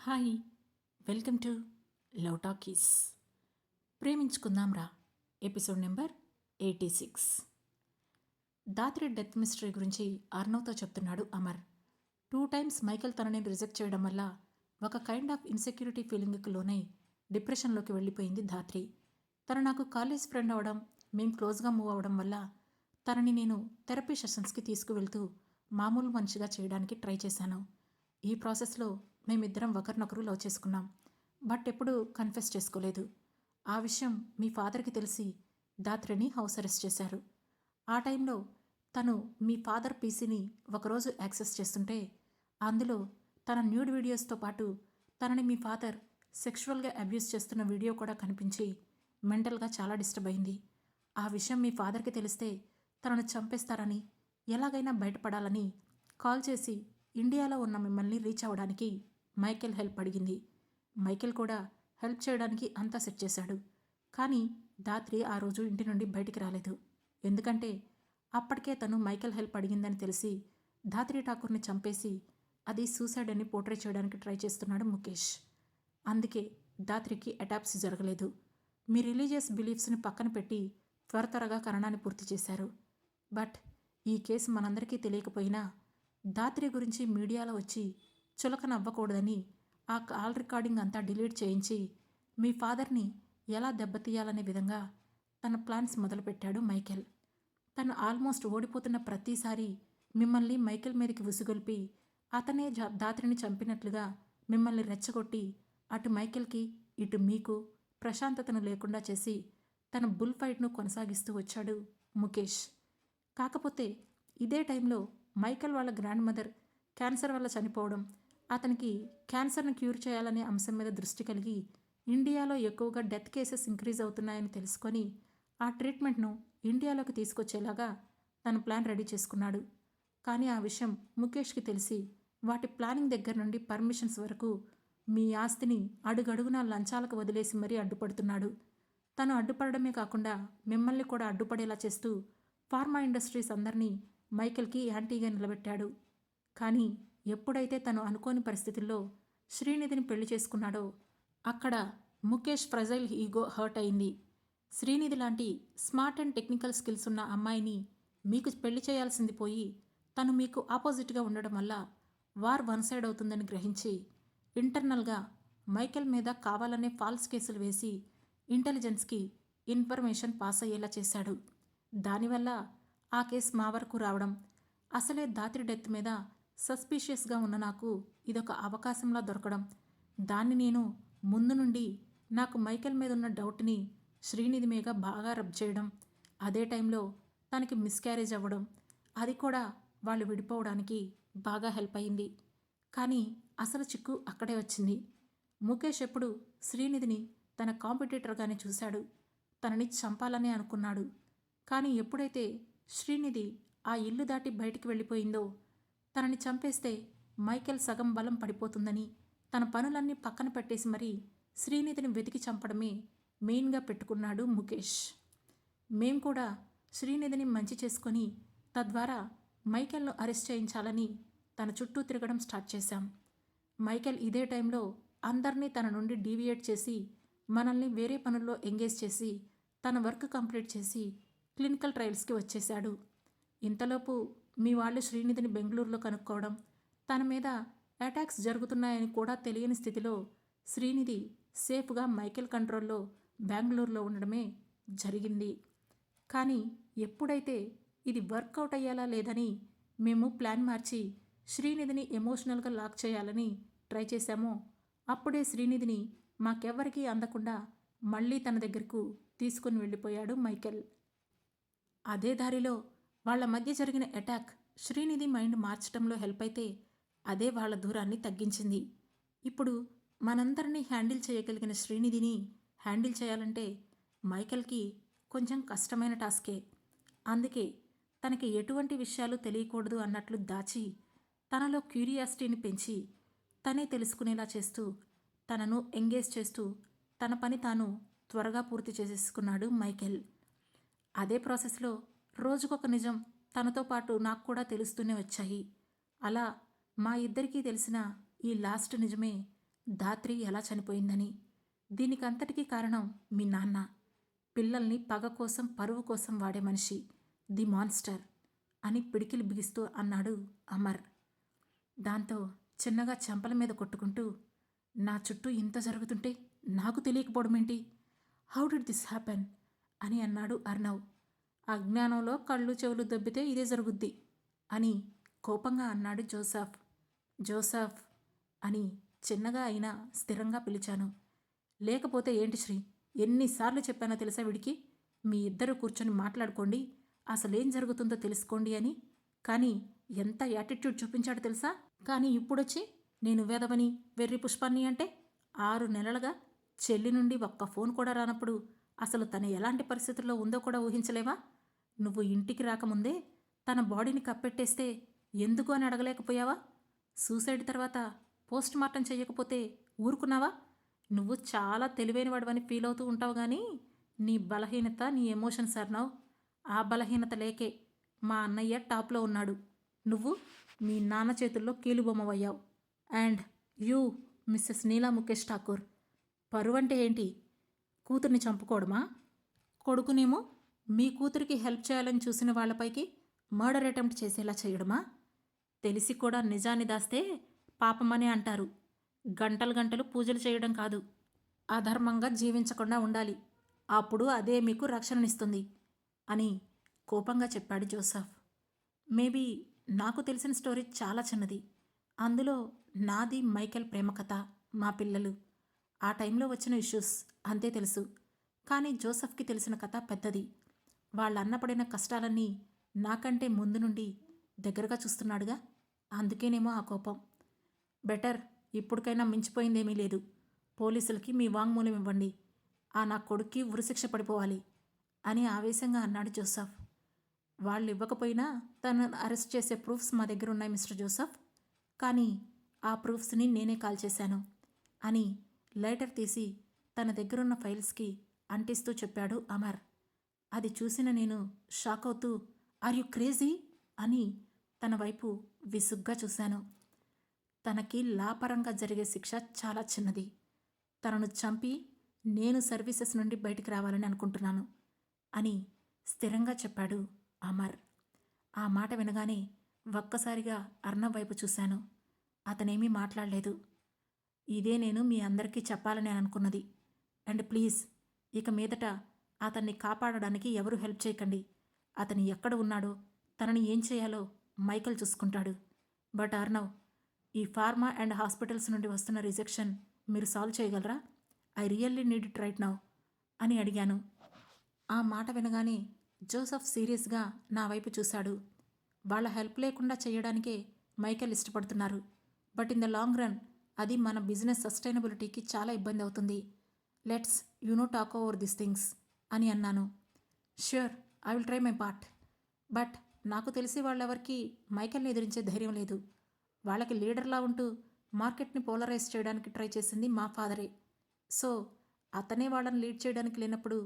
Hi, welcome to love talkies. ప్రేమించుకుందాం రా episode number 86. Dhatri death mystery గురించి అర్నవ్తో చెప్తున్నాడు అమర్. 2 times మైకేల్ తనని రిజెక్ట్ చేయడం వల్ల ఒక కైండ్ ఆఫ్ ఇన్సెక్యూరిటీ ఫీలింగ్కి లోనై డిప్రెషన్లోకి వెళ్ళిపోయింది ధాత్రి. తను నాకు కాలేజ్ ఫ్రెండ్ అవడం, మేం క్లోజ్గా మూవ్ అవ్వడం వల్ల తనని నేను థెరపీ సెషన్స్కి తీసుకువెళ్తూ మామూలు మనిషిగా చేయడానికి ట్రై చేశాను. ఈ ప్రాసెస్లో మేమిద్దరం ఒకరినొకరు లవ్ చేసుకున్నాం. బట్ ఎప్పుడూ కన్ఫెస్ చేసుకోలేదు. ఆ విషయం మీ ఫాదర్కి తెలిసి దాత్రిని హౌస్ అరెస్ట్ చేశారు. ఆ టైంలో తను మీ ఫాదర్ పీసీని ఒకరోజు యాక్సెస్ చేస్తుంటే అందులో తన న్యూడ్ వీడియోస్తో పాటు తనని మీ ఫాదర్ సెక్షువల్గా అబ్యూస్ చేస్తున్న వీడియో కూడా కనిపించి మెంటల్గా చాలా డిస్టర్బ్ అయింది. ఆ విషయం మీ ఫాదర్కి తెలిస్తే తనను చంపేస్తారని, ఎలాగైనా బయటపడాలని కాల్ చేసి ఇండియాలో ఉన్న మిమ్మల్ని రీచ్ అవ్వడానికి మైకేల్ హెల్ప్ అడిగింది. మైకేల్ కూడా హెల్ప్ చేయడానికి అంతా సెట్ చేశాడు. కానీ దాత్రి ఆ రోజు ఇంటి నుండి బయటికి రాలేదు. ఎందుకంటే అప్పటికే తను మైకేల్ హెల్ప్ అడిగిందని తెలిసి ధాత్రి ఠాకూర్ని చంపేసి అది సూసైడ్ అని పోర్ట్రే చేయడానికి ట్రై చేస్తున్నాడు ముఖేష్. అందుకే దాత్రికి అటాప్సీ జరగలేదు. మీ రిలీజియస్ బిలీఫ్స్ని పక్కన పెట్టి త్వరగా కరణాన్ని పూర్తి చేశారు. బట్ ఈ కేసు మనందరికీ తెలియకపోయినా దాత్రి గురించి మీడియాలో వచ్చి చులకన అవ్వకూడదని ఆ కాల్ రికార్డింగ్ అంతా డిలీట్ చేయించి మీ ఫాదర్ని ఎలా దెబ్బతీయాలనే విధంగా తన ప్లాన్స్ మొదలుపెట్టాడు మైకేల్. తను ఆల్మోస్ట్ ఓడిపోతున్న ప్రతిసారి మిమ్మల్ని మైకేల్ మీదకి ఉసుగొల్పి అతనే దాత్రిని చంపినట్లుగా మిమ్మల్ని రెచ్చగొట్టి అటు మైకేల్కి ఇటు మీకు ప్రశాంతతను లేకుండా చేసి తన బుల్ ఫైట్ను కొనసాగిస్తూ వచ్చాడు ముఖేష్. కాకపోతే ఇదే టైంలో మైకేల్ వాళ్ళ గ్రాండ్ మదర్ క్యాన్సర్ వల్ల చనిపోవడం, అతనికి క్యాన్సర్ను క్యూర్ చేయాలనే అంశం మీద దృష్టి కలిగి ఇండియాలో ఎక్కువగా డెత్ కేసెస్ ఇంక్రీజ్ అవుతున్నాయని తెలుసుకొని ఆ ట్రీట్మెంట్ను ఇండియాలోకి తీసుకొచ్చేలాగా తన ప్లాన్ రెడీ చేసుకున్నాడు. కానీ ఆ విషయం ముఖేష్కి తెలిసి వాటి ప్లానింగ్ దగ్గర నుండి పర్మిషన్స్ వరకు మీ ఆస్తిని అడుగడుగునా లంచాలకు వదిలేసి మరీ అడ్డుపడుతున్నాడు. తను అడ్డుపడమే కాకుండా మిమ్మల్ని కూడా అడ్డుపడేలా చేస్తూ ఫార్మా ఇండస్ట్రీస్ అందరినీ మైకేల్కి యాంటీగా నిలబెట్టాడు. కానీ ఎప్పుడైతే తను అనుకోని పరిస్థితుల్లో శ్రీనిధిని పెళ్లి చేసుకున్నాడో అక్కడ ముఖేష్ ఫ్రజైల్ ఈగో హర్ట్ అయింది. శ్రీనిధి లాంటి స్మార్ట్ అండ్ టెక్నికల్ స్కిల్స్ ఉన్న అమ్మాయిని మీకు పెళ్లి చేయాల్సింది పోయి తను మీకు ఆపోజిట్గా ఉండడం వల్ల వార్ వన్ సైడ్ అవుతుందని గ్రహించి ఇంటర్నల్గా మైకేల్ మీద కావాలనే ఫాల్స్ కేసులు వేసి ఇంటెలిజెన్స్కి ఇన్ఫర్మేషన్ పాస్ అయ్యేలా చేశాడు. దానివల్ల ఆ కేసు మా వరకు రావడం, అసలే దాత్రి డెత్ మీద సస్పీషియస్గా ఉన్న నాకు ఇదొక అవకాశంలా దొరకడం, దాన్ని నేను ముందు నుండి నాకు మైకేల్ మీద ఉన్న డౌట్ని శ్రీనిధి మీద బాగా రబ్ చేయడం, అదే టైంలో తనకి మిస్క్యారేజ్ అవ్వడం, అది కూడా వాళ్ళు విడిపోవడానికి బాగా హెల్ప్ అయింది. కానీ అసలు చిక్కు అక్కడే వచ్చింది. ముఖేష్ ఎప్పుడు శ్రీనిధిని తన కాంపిటీటర్గానే చూశాడు. తనని చంపాలనే అనుకున్నాడు. కానీ ఎప్పుడైతే శ్రీనిధి ఆ ఇల్లు దాటి బయటికి వెళ్ళిపోయిందో తనని చంపేస్తే మైకేల్ సగం బలం పడిపోతుందని తన పనులన్నీ పక్కన పెట్టేసి మరీ శ్రీనిధిని వెతికి చంపడమే మెయిన్గా పెట్టుకున్నాడు ముఖేష్. మేం కూడా శ్రీనిధిని మంచి చేసుకొని తద్వారా మైకేల్ను అరెస్ట్ చేయించాలని తన చుట్టూ తిరగడం స్టార్ట్ చేశాం. మైకేల్ ఇదే టైంలో అందరినీ తన నుండి డీవియేట్ చేసి మనల్ని వేరే పనుల్లో ఎంగేజ్ చేసి తన వర్క్ కంప్లీట్ చేసి క్లినికల్ ట్రయల్స్కి వచ్చేశాడు. ఇంతలోపు మీ వాళ్ళు శ్రీనిధిని బెంగళూరులో కనుక్కోవడం, తన మీద అటాక్స్ జరుగుతున్నాయని కూడా తెలియని స్థితిలో శ్రీనిధి సేఫ్గా మైకేల్ కంట్రోల్లో బెంగళూరులో ఉండడమే జరిగింది. కానీ ఎప్పుడైతే ఇది వర్కౌట్ అయ్యేలా లేదని మేము ప్లాన్ మార్చి శ్రీనిధిని ఎమోషనల్గా లాక్ చేయాలని ట్రై చేశామో అప్పుడే శ్రీనిధిని మాకెవ్వరికీ అందకుండా మళ్ళీ తన దగ్గరకు తీసుకుని వెళ్ళిపోయాడు మైకేల్. అదే దారిలో వాళ్ల మధ్య జరిగిన అటాక్ శ్రీనిధి మైండ్ మార్చడంలో హెల్ప్ అయితే అదే వాళ్ళ దూరాన్ని తగ్గించింది. ఇప్పుడు మనందరినీ హ్యాండిల్ చేయగలిగిన శ్రీనిధిని హ్యాండిల్ చేయాలంటే మైకేల్కి కొంచెం కష్టమైన టాస్కే. అందుకే తనకి ఎటువంటి విషయాలు తెలియకూడదు అన్నట్లు దాచి తనలో క్యూరియాసిటీని పెంచి తనే తెలుసుకునేలా చేస్తూ తనను ఎంగేజ్ చేస్తూ తన పని తాను త్వరగా పూర్తి చేసేసుకున్నాడు మైకేల్. అదే ప్రాసెస్లో రోజుకొక నిజం తనతో పాటు నాకు కూడా తెలుస్తూనే వచ్చాయి. అలా మా ఇద్దరికీ తెలిసిన ఈ లాస్ట్ నిజమే ధాత్రి ఎలా చనిపోయిందని. దీనికంతటికీ కారణం మీ నాన్న. పిల్లల్ని పగ కోసం, పరువు కోసం వాడే మనిషి, ది మాన్స్టర్ అని పిడికిలి బిగిస్తూ అన్నాడు అమర్. దాంతో చిన్నగా చెంపల మీద కొట్టుకుంటూ, నా చుట్టూ ఇంత జరుగుతుంటే నాకు తెలియకపోవడమేంటి? హౌ డిడ్ దిస్ హ్యాపెన్ అని అన్నాడు అర్ణవ్. అజ్ఞానంలో కళ్ళు చెవులు దొబ్బితే ఇదే జరుగుద్ది అని కోపంగా అన్నాడు జోసఫ్. జోసఫ్ అని చిన్నగా అయినా స్థిరంగా పిలిచాను. లేకపోతే ఏంటి శ్రీ, ఎన్నిసార్లు చెప్పానో తెలుసా వీడికి? మీ ఇద్దరు కూర్చొని మాట్లాడుకోండి, అసలేం జరుగుతుందో తెలుసుకోండి అని. కానీ ఎంత యాటిట్యూడ్ చూపించాడు తెలుసా? కానీ ఇప్పుడొచ్చి నేను వేదవని, వెర్రి పుష్పాన్ని అంటే 6 నెలలుగా చెల్లి నుండి ఒక్క ఫోన్ కూడా రానప్పుడు అసలు తను ఎలాంటి పరిస్థితుల్లో ఉందో కూడా ఊహించలేవా? నువ్వు ఇంటికి రాకముందే తన బాడీని కప్పెట్టేస్తే ఎందుకు అని అడగలేకపోయావా? సూసైడ్ తర్వాత పోస్ట్ మార్టం చెయ్యకపోతే ఊరుకున్నావా? నువ్వు చాలా తెలివైనవాడివని ఫీల్ అవుతూ ఉంటావు కానీ నీ బలహీనత నీ ఎమోషన్స్ అన్నావు. ఆ బలహీనత లేకే మా అన్నయ్య టాప్లో ఉన్నాడు. నువ్వు మీ నాన్న చేతుల్లో కీలుబొమ్మవయ్యావు. అండ్ యూ మిస్సెస్ నీలా ముఖేష్ ఠాకూర్, పరువంటే ఏంటి? కూతుర్ని చంపుకోవడమా? కొడుకునేమో మీ కూతురికి హెల్ప్ చేయాలని చూసిన వాళ్లపైకి మర్డర్ అటెంప్ట్ చేసేలా చేయడమా? తెలిసి కూడా నిజాన్ని దాస్తే పాపమని అంటారు. గంటలు గంటలు పూజలు చేయడం కాదు, అధర్మంగా జీవించకుండా ఉండాలి. అప్పుడు అదే మీకు రక్షణనిస్తుంది అని కోపంగా చెప్పాడు జోసఫ్. మేబీ నాకు తెలిసిన స్టోరీ చాలా చిన్నది. అందులో నాది మైకేల్ ప్రేమ కథ, మా పిల్లలు, ఆ టైంలో వచ్చిన ఇష్యూస్ అంతే తెలుసు. కానీ జోసఫ్కి తెలిసిన కథ పెద్దది. వాళ్ళన్న పడిన కష్టాలన్నీ నాకంటే ముందు నుండి దగ్గరగా చూస్తున్నాడుగా, అందుకేనేమో ఆ కోపం. బెటర్, ఇప్పటికైనా మించిపోయిందేమీ లేదు. పోలీసులకి మీ వాంగ్మూలం ఇవ్వండి. ఆ నా కొడుక్కి ఉరిశిక్ష పడిపోవాలి అని ఆవేశంగా అన్నాడు జోసఫ్. వాళ్ళు ఇవ్వకపోయినా తనను అరెస్ట్ చేసే ప్రూఫ్స్ మా దగ్గర ఉన్నాయి మిస్టర్ జోసఫ్. కానీ ఆ ప్రూఫ్స్ని నేనే కాల్ చేశాను అని లైటర్ తీసి తన దగ్గరున్న ఫైల్స్కి అంటిస్తూ చెప్పాడు అమర్. అది చూసిన నేను షాక్ అవుతూ, ఆర్ యు క్రేజీ అని తన వైపు విసుగ్గా చూశాను. తనకి లాపరంగా జరిగే శిక్ష చాలా చిన్నది. తనను చంపి నేను సర్వీసెస్ నుండి బయటికి రావాలని అనుకుంటున్నాను అని స్థిరంగా చెప్పాడు అమర్. ఆ మాట వినగానే ఒక్కసారిగా అర్ణవ్ వైపు చూశాను. అతనేమీ మాట్లాడలేదు. ఇదే నేను మీ అందరికీ చెప్పాలని అనుకున్నది. అండ్ ప్లీజ్, ఇక మీదట అతన్ని కాపాడడానికి ఎవరూ హెల్ప్ చేయకండి. అతను ఎక్కడ ఉన్నాడో, తనని ఏం చేయాలో మైకేల్ చూసుకుంటాడు. బట్ అర్ణవ్, ఈ ఫార్మా అండ్ హాస్పిటల్స్ నుండి వస్తున్న రిజెక్షన్ మీరు సాల్వ్ చేయగలరా? I really need it right now అని అడిగాను. ఆ మాట వినగానే జోసఫ్ సీరియస్గా నా వైపు చూశాడు. వాళ్ళ హెల్ప్ లేకుండా చేయడానికే మైకేల్ ఇష్టపడుతున్నారు. But in the long run అది మన బిజినెస్ సస్టైనబిలిటీకి చాలా ఇబ్బంది అవుతుంది. Let's talk over this things అని అన్నాను. Sure, I will try my part. But నాకు తెలిసి వాళ్ళెవరికి మైకేల్ని ఎదిరించే ధైర్యం లేదు. వాళ్ళకి లీడర్లా ఉంటూ మార్కెట్ని పోలరైజ్ చేయడానికి ట్రై చేసింది మా ఫాదరే. సో అతనే వాళ్ళని లీడ్ చేయడానికి లేనప్పుడు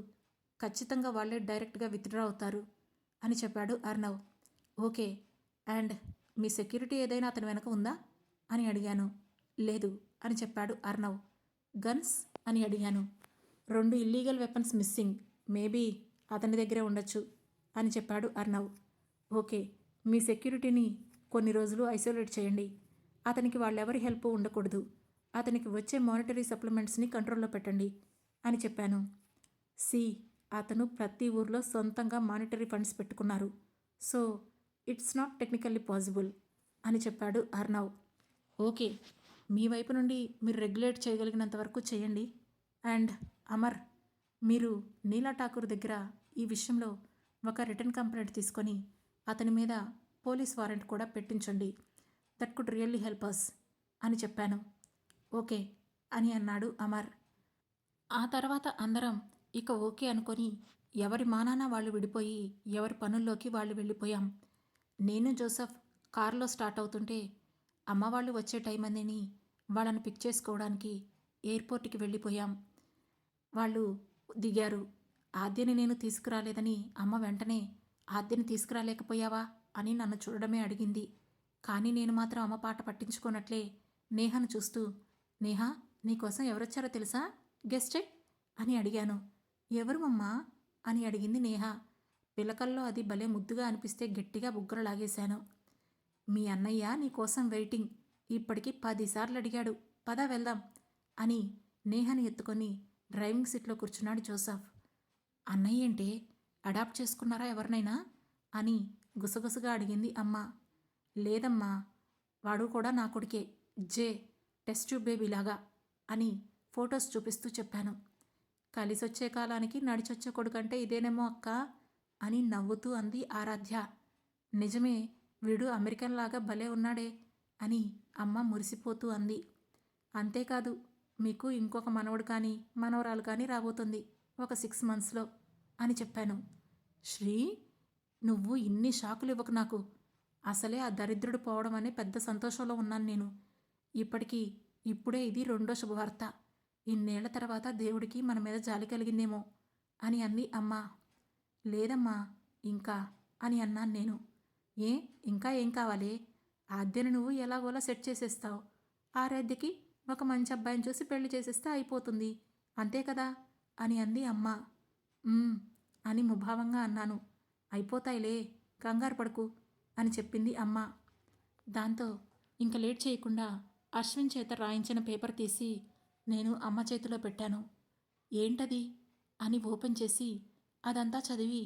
ఖచ్చితంగా వాళ్ళే డైరెక్ట్గా విత్డ్రా అవుతారు అని చెప్పాడు Arnav. Okay, and me security ఏదైనా అతని వెనక ఉందా అని అడిగాను. లేదు అని చెప్పాడు అర్ణవ్. గన్స్ అని అడిగాను. 2 ఇల్లీగల్ వెపన్స్ మిస్సింగ్, మేబీ అతని దగ్గరే ఉండొచ్చు అని చెప్పాడు అర్ణవ్. ఓకే, మీ సెక్యూరిటీని కొన్ని రోజులు ఐసోలేట్ చేయండి. అతనికి వాళ్ళెవరి హెల్ప్ ఉండకూడదు. అతనికి వచ్చే మానిటరీ సప్లిమెంట్స్ని కంట్రోల్లో పెట్టండి అని చెప్పాను. సి, అతను ప్రతి ఊర్లో సొంతంగా మానిటరీ ఫండ్స్ పెట్టుకున్నారు. So it's not technically possible అని చెప్పాడు అర్ణవ్. ఓకే, మీ వైపు నుండి మీరు రెగ్యులేట్ చేయగలిగినంత వరకు చేయండి. అండ్ అమర్, మీరు నీలా ఠాకూర్ దగ్గర ఈ విషయంలో ఒక రిటర్న్ కంప్లైంట్ తీసుకొని అతని మీద పోలీస్ వారెంట్ కూడా పెట్టించండి. That could really help us అని చెప్పాను. ఓకే అని అన్నాడు అమర్. ఆ తర్వాత అందరం ఇక ఓకే అనుకొని ఎవరి మానాన వాళ్ళు విడిపోయి ఎవరి పనుల్లోకి వాళ్ళు వెళ్ళిపోయాం. నేను జోసఫ్ కారులో స్టార్ట్ అవుతుంటే అమ్మ వాళ్ళు వచ్చే టైం అందని వాళ్ళని పిక్ చేసుకోవడానికి ఎయిర్పోర్ట్కి వెళ్ళిపోయాం. వాళ్ళు దిగారు. ఆద్యని నేను తీసుకురాలేదని అమ్మ వెంటనే ఆద్యని తీసుకురాలేకపోయావా అని నన్ను చూడడమే అడిగింది. కానీ నేను మాత్రం అమ్మ పాట పట్టించుకోనట్లే నేహను చూస్తూ, నేహా నీకోసం ఎవరొచ్చారో తెలుసా? గెస్ట్ చెయ్ అని అడిగాను. ఎవరు మమ్మా అని అడిగింది నేహ. పిలకల్లో అది భలే ముద్దుగా అనిపిస్తే గట్టిగా బుగ్గలు లాగేశాను. మీ అన్నయ్య నీకోసం వెయిటింగ్. ఇప్పటికి 10 సార్లు అడిగాడు. పద వెళ్దాం అని నేహని ఎత్తుకొని డ్రైవింగ్ సీట్లో కూర్చున్నాడు జోసఫ్. అన్నయ్య ఏంటే, అడాప్ట్ చేసుకున్నారా ఎవరినైనా అని గుసగుసగా అడిగింది అమ్మ. లేదమ్మా, వాడు కూడా నా కొడుకే, జే, టెస్ట్ ట్యూబ్ బేబీలాగా అని ఫొటోస్ చూపిస్తూ చెప్పాను. కలిసొచ్చే కాలానికి నడిచొచ్చే కొడుకంటే ఇదేనేమో అక్క అని నవ్వుతూ అంది ఆరాధ్య. నిజమే, వీడు అమెరికన్ లాగా భలే ఉన్నాడే అని అమ్మ మురిసిపోతూ అంది. అంతేకాదు, మీకు ఇంకొక మనవడు కానీ మనవరాలు కానీ రాబోతుంది ఒక 6 monthsలో అని చెప్పాను. శ్రీ, నువ్వు ఇన్ని షాకులు ఇవ్వకు నాకు. అసలే ఆ దరిద్రుడు పోవడం అనే పెద్ద సంతోషంలో ఉన్నాను నేను. ఇప్పుడే ఇది 2వ శుభవార్త. ఇన్నేళ్ల తర్వాత దేవుడికి మన మీద జాలి కలిగిందేమో అని అంది అమ్మ. లేదమ్మా, ఇంకా అని అన్నాను నేను. ఇంకా ఏం కావాలి? ఆద్యను నువ్వు ఎలాగోలా సెట్ చేసేస్తావు. ఆరాధ్యకి ఒక మంచి అబ్బాయిని చూసి పెళ్లి చేసేస్తే అయిపోతుంది, అంతే కదా అని అంది అమ్మ. అని ముభావంగా అన్నాను. అయిపోతాయిలే, కంగారు పడుకు అని చెప్పింది అమ్మ. దాంతో ఇంక లేట్ చేయకుండా అశ్విన్ చేత రాయించిన పేపర్ తీసి నేను అమ్మ చేతిలో పెట్టాను. ఏంటది అని ఓపెన్ చేసి అదంతా చదివి,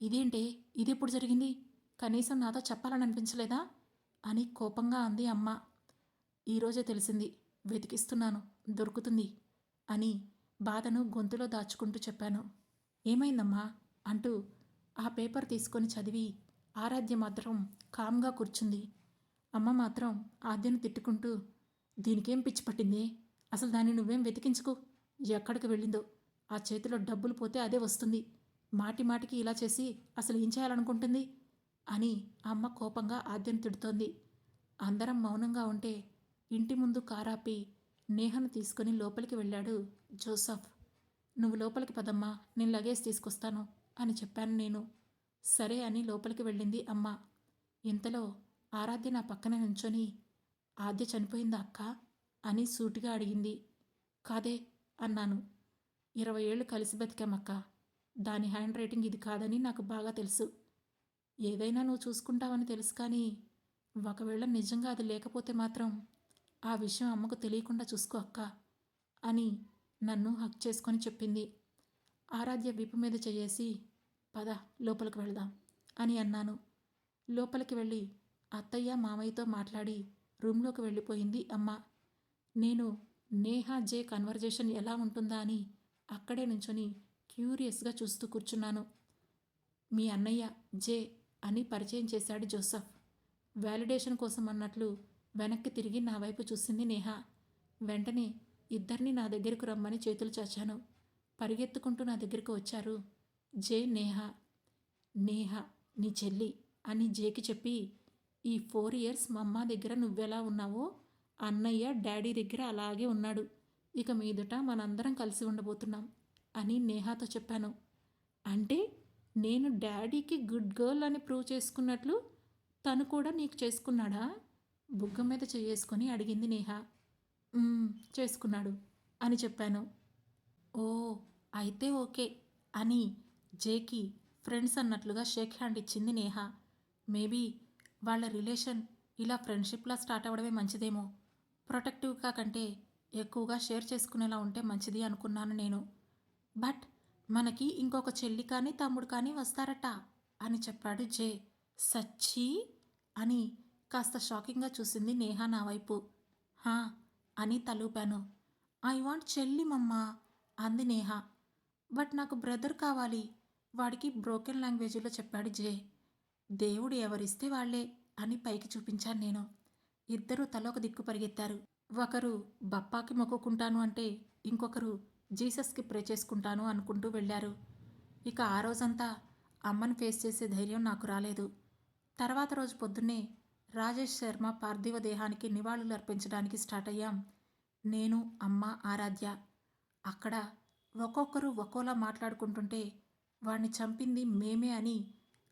ఇదేంటే, ఇదెప్పుడు జరిగింది, కనీసం నాతో చెప్పాలని అనిపించలేదా అని కోపంగా అంది అమ్మ. ఈరోజే తెలిసింది, వెతికిస్తున్నాను, దొరుకుతుంది అని బాధను గొంతులో దాచుకుంటూ చెప్పాను. ఏమైందమ్మా అంటూ ఆ పేపర్ తీసుకొని చదివి ఆరాధ్య మాత్రం కామ్గా కూర్చుంది. అమ్మ మాత్రం ఆద్యను తిట్టుకుంటూ, దీనికేం పిచ్చి పట్టింది, అసలు దాన్ని నువ్వేం వెతికించుకో, ఎక్కడికి వెళ్ళిందో, ఆ చేతిలో డబ్బులు పోతే అదే వస్తుంది, మాటి మాటికి ఇలా చేసి అసలు ఏం చేయాలనుకుంటుంది అని అమ్మ కోపంగా ఆద్యను తిడుతోంది. అందరం మౌనంగా ఉంటే ఇంటి ముందు కారాపి నేహను తీసుకుని లోపలికి వెళ్ళాడు జోసఫ్. నువ్వు లోపలికి పదమ్మా, నేను లగేజ్ తీసుకొస్తాను అని చెప్పాను నేను. సరే అని లోపలికి వెళ్ళింది అమ్మ. ఇంతలో ఆరాధ్య నా పక్కన నుంచొని, ఆద్య చనిపోయిందా అక్క అని సూటిగా అడిగింది. కాదే అన్నాను. 20 ఏళ్ళు కలిసి బతికామక్క. దాని హ్యాండ్ రైటింగ్ ఇది కాదని నాకు బాగా తెలుసు. ఏదైనా నువ్వు చూసుకుంటావని తెలుసు, కానీ ఒకవేళ నిజంగా అది లేకపోతే మాత్రం ఆ విషయం అమ్మకు తెలియకుండా చూసుకో అక్క అని నన్ను హక్ చేసుకొని చెప్పింది. ఆరాధ్య వీపు మీద చేయేసి, పద లోపలికి వెళ్దాం అని అన్నాను. లోపలికి వెళ్ళి అత్తయ్య మామయ్యతో మాట్లాడి రూమ్లోకి వెళ్ళిపోయింది అమ్మ. నేను నేహా జే కన్వర్జేషన్ ఎలా ఉంటుందా అని అక్కడే నుంచొని క్యూరియస్గా చూస్తూ కూర్చున్నాను. మీ అన్నయ్య జే అని పరిచయం చేశాడు జోసఫ్. వ్యాలిడేషన్ కోసం అన్నట్లు వెనక్కి తిరిగి నా వైపు చూసింది నేహ. వెంటనే ఇద్దరిని నా దగ్గరకు రమ్మని చేతులు చాచాను. పరిగెత్తుకుంటూ నా దగ్గరకు వచ్చారు జే, నేహ. నేహ నీ చెల్లి అని జేకి చెప్పి, ఈ 4 years మా అమ్మ దగ్గర నువ్వెలా ఉన్నావో అన్నయ్య డాడీ దగ్గర అలాగే ఉన్నాడు. ఇక మీదట మనందరం కలిసి ఉండబోతున్నాం అని నేహాతో చెప్పాను. అంటే నేను డాడీకి గుడ్ గర్ల్ అని ప్రూవ్ చేసుకున్నట్లు తను కూడా నీకు చేసుకున్నాడా? బుగ్గ మీద చేసుకొని అడిగింది నేహ. చేసుకున్నాడు అని చెప్పాను. ఓ, అయితే ఓకే అని జేకి ఫ్రెండ్స్ అన్నట్లుగా షేక్ హ్యాండ్ ఇచ్చింది నేహ. మేబీ వాళ్ళ రిలేషన్ ఇలా ఫ్రెండ్షిప్లా స్టార్ట్ అవ్వడమే మంచిదేమో. ప్రొటెక్టివ్గా కంటే ఎక్కువగా షేర్ చేసుకునేలా ఉంటే మంచిది అనుకున్నాను నేను. బట్ మనకి ఇంకొక చెల్లి కానీ తమ్ముడు కానీ వస్తారట అని చెప్పాడు జే. సచ్చి అని కాస్త షాకింగ్గా చూసింది నేహ నా వైపు. హా అని తలూపాను. ఐ వాంట్ చెల్లి మమ్మా అంది నేహ. బట్ నాకు బ్రదర్ కావాలి, వాడికి బ్రోకెన్ లాంగ్వేజ్లో చెప్పాడు జే. దేవుడు ఎవరిస్తే వాళ్లే అని పైకి చూపించాను నేను. ఇద్దరూ తలొక దిక్కు పరిగెత్తారు. ఒకరు బప్పాకి మొక్కుకుంటాను అంటే ఇంకొకరు జీసస్కి ప్రే చేసుకుంటాను అనుకుంటూ వెళ్ళారు. ఇక ఆ రోజంతా అమ్మను ఫేస్ చేసే ధైర్యం నాకు రాలేదు. తర్వాత రోజు పొద్దున్నే రాజేష్ శర్మ పార్థివ దేహానికి నివాళులు అర్పించడానికి స్టార్ట్ అయ్యాం. నేను, అమ్మ, ఆరాధ్య. అక్కడ ఒక్కొక్కరు ఒక్కోలా మాట్లాడుకుంటుంటే వాణ్ణి చంపింది మేమే అని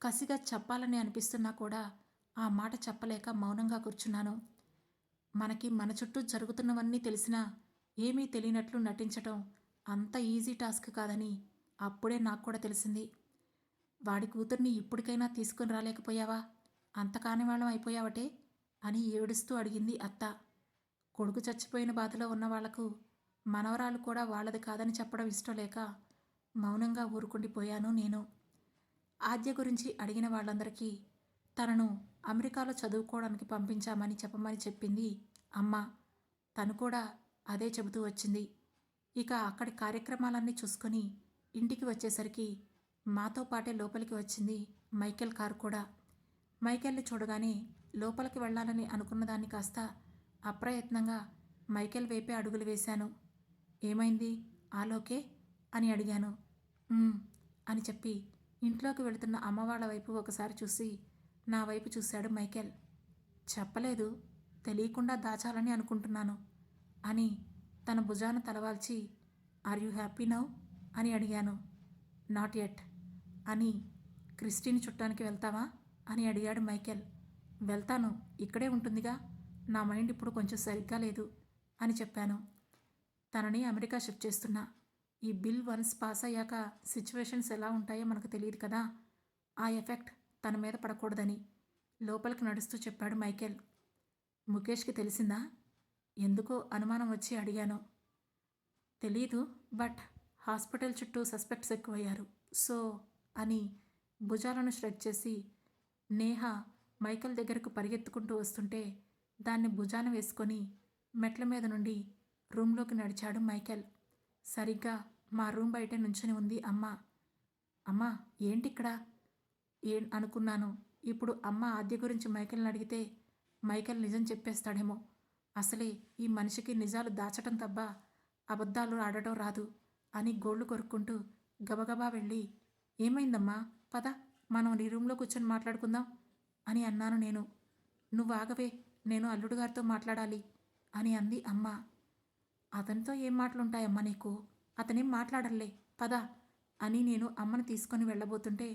కసిగా చెప్పాలని అనిపిస్తున్నా కూడా ఆ మాట చెప్పలేక మౌనంగా కూర్చున్నాను. మనకి మన చుట్టూ జరుగుతున్నవన్నీ తెలిసినా ఏమీ తెలియనట్లు నటించటం అంత ఈజీ టాస్క్ కాదని అప్పుడే నాకు కూడా తెలిసింది. వాడి కూతుర్ని ఇప్పటికైనా తీసుకుని రాలేకపోయావా? అంత కానివాళ్ళం అయిపోయావటే అని ఏడుస్తూ అడిగింది అత్త. కొడుకు చచ్చిపోయిన బాధలో ఉన్న వాళ్లకు మనవరాలు కూడా వాళ్ళది కాదని చెప్పడం ఇష్టం లేక మౌనంగా ఊరుకుండిపోయాను నేను. ఆద్య గురించి అడిగిన వాళ్ళందరికీ తనను అమెరికాలో చదువుకోవడానికి పంపించామని చెప్పమని చెప్పింది అమ్మ. తను కూడా అదే చెబుతూ వచ్చింది. ఇక అక్కడి కార్యక్రమాలన్నీ చూసుకొని ఇంటికి వచ్చేసరికి మాతో పాటే లోపలికి వచ్చింది మైకేల్ కారు కూడా. మైకేల్ని చూడగానే లోపలికి వెళ్ళాలని అనుకున్నదాన్ని కాస్త అప్రయత్నంగా మైకేల్ వైపే అడుగులు వేశాను. ఏమైంది ఆలోకే అని అడిగాను. అని చెప్పి ఇంట్లోకి వెళుతున్న అమ్మవాళ్ళ వైపు ఒకసారి చూసి నా వైపు చూశాడు మైకేల్. చెప్పలేదు, తెలియకుండా దాచాలని అనుకుంటున్నాను అని తన భుజాన తలవాల్చి ఆర్ యూ హ్యాపీ నౌ అని అడిగాను. నాట్ ఎట్ అని. క్రిస్టిని చుట్టానికి వెళ్తావా అని అడిగాడు మైకేల్. వెళ్తాను, ఇక్కడే ఉంటుందిగా. నా మైండ్ ఇప్పుడు కొంచెం సరిగ్గా లేదు అని చెప్పాను. తనని అమెరికా షిఫ్ట్ చేస్తున్నా. ఈ బిల్ వన్స్ పాస్ అయ్యాక సిచ్యువేషన్స్ ఎలా ఉంటాయో మనకు తెలియదు కదా. ఆ ఎఫెక్ట్ తన మీద పడకూడదని లోపలికి నడుస్తూ చెప్పాడు మైకేల్. ముఖేష్కి తెలిసిందా? ఎందుకో అనుమానం వచ్చి అడిగాను. తెలీదు, బట్ హాస్పిటల్ చుట్టూ సస్పెక్ట్స్ ఎక్కువయ్యారు. సో అని భుజాలను ష్రెడ్ చేసి నేహ మైకేల్ దగ్గరకు పరిగెత్తుకుంటూ వస్తుంటే దాన్ని భుజాన వేసుకొని మెట్ల మీద నుండి రూమ్లోకి నడిచాడు మైకేల్. సరిగ్గా మా రూమ్ బయట నుంచుని ఉంది అమ్మ. అమ్మ ఏంటిక్కడ అనుకున్నాను. ఇప్పుడు అమ్మ ఆద్య గురించి మైకేల్ని అడిగితే మైకేల్ నిజం చెప్పేస్తాడేమో. అసలే ఈ మనిషికి నిజాలు దాచటం తప్ప అబద్ధాలు ఆడటం రాదు అని గోళ్లు కొరుక్కుంటూ గబగబా వెళ్ళి ఏమైందమ్మా, పద మనం నీ రూమ్లో కూర్చొని మాట్లాడుకుందాం అని అన్నాను నేను. నువ్వు ఆగవే, నేను అల్లుడు గారితో మాట్లాడాలి అని అంది అమ్మ. అతనితో ఏం మాటలుంటాయమ్మా నీకు? అతనేం మాట్లాడలే, పద అని నేను అమ్మను తీసుకొని వెళ్ళబోతుంటే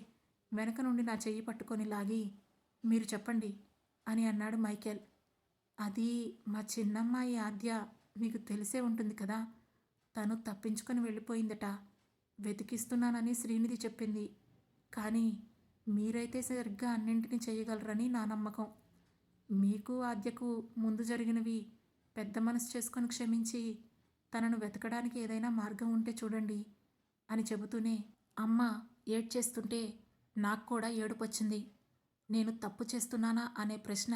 వెనక నుండి నా చెయ్యి పట్టుకొని లాగి మీరు చెప్పండి అని అన్నాడు మైకేల్. అది మా చిన్నమ్మాయి ఆద్య, మీకు తెలిసే ఉంటుంది కదా. తను తప్పించుకొని వెళ్ళిపోయిందట. వెతికిస్తున్నానని శ్రీనిధి చెప్పింది. కానీ మీరైతే సరిగ్గా అన్నింటినీ చేయగలరని నా నమ్మకం. మీకు ఆద్యకు ముందు జరిగినవి పెద్ద మనసు చేసుకొని క్షమించి తనను వెతకడానికి ఏదైనా మార్గం ఉంటే చూడండి అని చెబుతూనే అమ్మ ఏడ్చేస్తుంటే నాకు కూడా ఏడుపొచ్చింది. నేను తప్పు చేస్తున్నానా అనే ప్రశ్న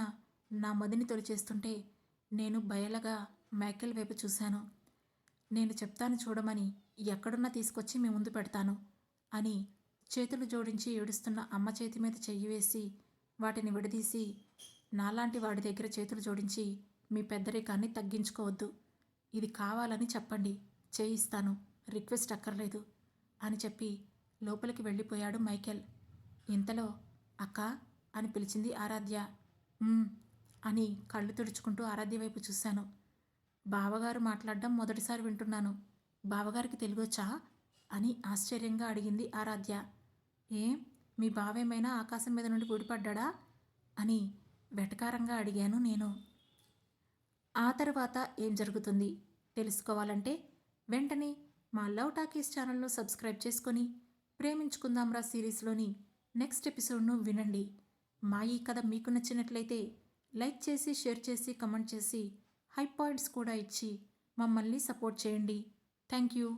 నా మదిని తొలిచేస్తుంటే నేను బయలగా మైకేల్ వైపు చూశాను. నేను చెప్తాను చూడమని, ఎక్కడున్నా తీసుకొచ్చి మీ ముందు పెడతాను అని చేతులు జోడించి ఏడుస్తున్న అమ్మ చేతి మీద చెయ్యి వేసి వాటిని విడదీసి, నాలాంటి వాడి దగ్గర చేతులు జోడించి మీ పెద్దరికాన్ని తగ్గించుకోవద్దు. ఇది కావాలని చెప్పండి, చేయిస్తాను, రిక్వెస్ట్ అక్కర్లేదు అని చెప్పి లోపలికి వెళ్ళిపోయాడు మైకేల్. ఇంతలో అక్క అని పిలిచింది ఆరాధ్య. అని కళ్ళు తుడుచుకుంటూ ఆరాధ్య వైపు చూశాను. బావగారు మాట్లాడడం మొదటిసారి వింటున్నాను. బావగారికి తెలుగొచ్చా అని ఆశ్చర్యంగా అడిగింది ఆరాధ్య. ఏం, మీ బావేమైనా ఆకాశం మీద నుండి ఊడిపడ్డా అని వెటకారంగా అడిగాను నేను. ఆ తర్వాత ఏం జరుగుతుంది తెలుసుకోవాలంటే వెంటనే మా లవ్ టాకీస్ ఛానల్ను సబ్స్క్రైబ్ చేసుకొని ప్రేమించుకుందాంరా సిరీస్లోని నెక్స్ట్ ఎపిసోడ్ను వినండి. మా ఈ కథ మీకు నచ్చినట్లయితే లైక్ చేసి, షేర్ చేసి, కమెంట్ చేసి, హై పాయింట్స్ కూడా ఇచ్చి మమ్మల్ని సపోర్ట్ చేయండి. Thank you.